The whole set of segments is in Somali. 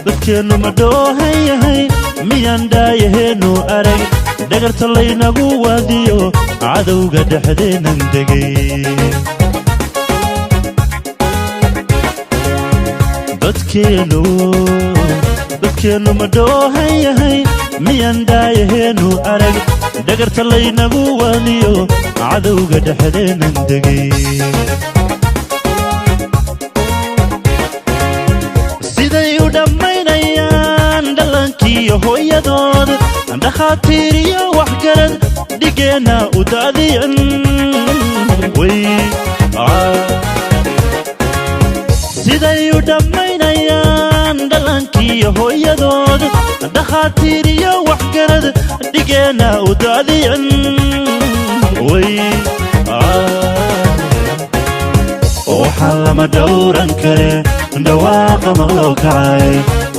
dadkeenu ma doohan yahay miyaan daayaheennu arag dhagarta laynagu waadiyo cadowga dhexdeenan degay dadkeenu ma doohan yahay miyaan daayaheennu arag dhagarta laynagu waadiyo cadowga dhexdeenan degay hooyadood dhakhaatiir iyo waxgarad dhigeena u daadiyan siday u dhammaynayaan dhallaankiiyo hooyadood dhakhaatiir iyo waxgarad dhigeena u daadiyan waxaa lama dhowran kare dhawaaqa maqloo kacay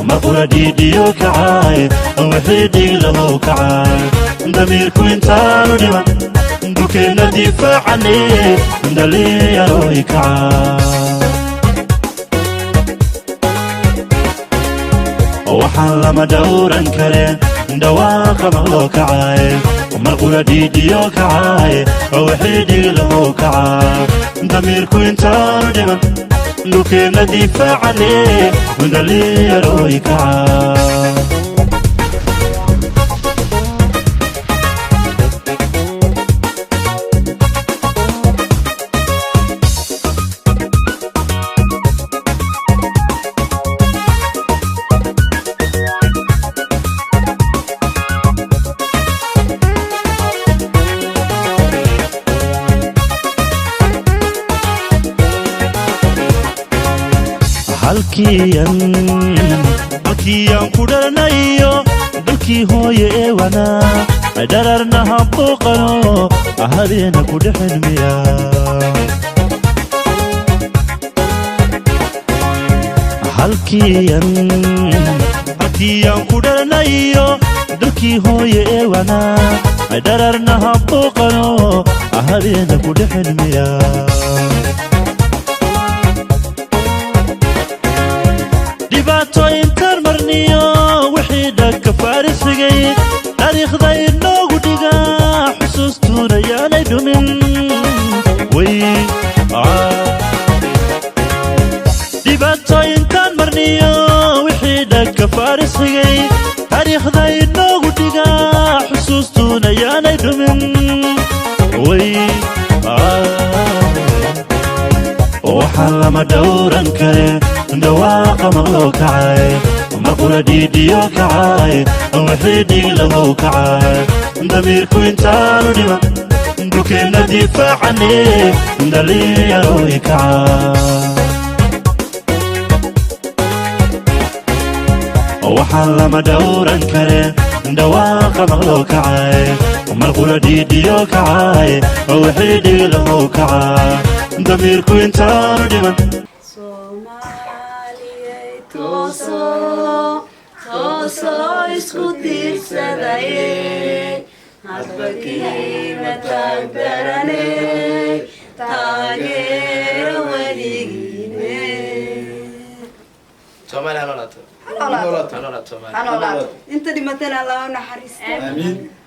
maqura dhiidhiyo kacay wixii dhiglahow kacay damiirku intaanu dhiman dukeenna difaacane dhalinyarooy kacay waxaan lama dhowran kare dhawaaqa maqloo kacay maqura dhiidhiyo kacay wixii dhiglahow kacay damiirku intaanu dhiman dukeenna difaacane dhalinyarooy kacay halkiyan ku dharanayo dalkii hooye ee wanaa dhararna habooqano habeena ku dhexelmiya halkiyan ku dharanayo dalkii hooye ee wanaa dhararna habooqano habeena ku dhexelmiya dhibaatooyinkan marniyo wixii dhagka faarisfigay taariikhda inoogu dhiga xusuustuuna yaanay dhumin dhibaatooyinkan marniyo wixii dhagka faarisfigay taariikhda inoogu dhiga xusuustuuna yaanay dhumin waxaan lama dhowran kare dhawaaqa maqloo kacay maqura dhiidhiyo kacay wixii dhiglahow kacay damiirku intaanu dhiman dukeenna difaacane dhalinyarooy kacay waxaan lama dhowran kare dhawaaqa maqloo kacay maqura dhiidhiyo kacay wixii dhiglahow kacay damiirku intaanu dhiman Toso isku tiirsadaye hadbakiina taagdarane taageero weligiine Soomaaliya ha noolaato. Inta dhimatana Allah u naxariisto.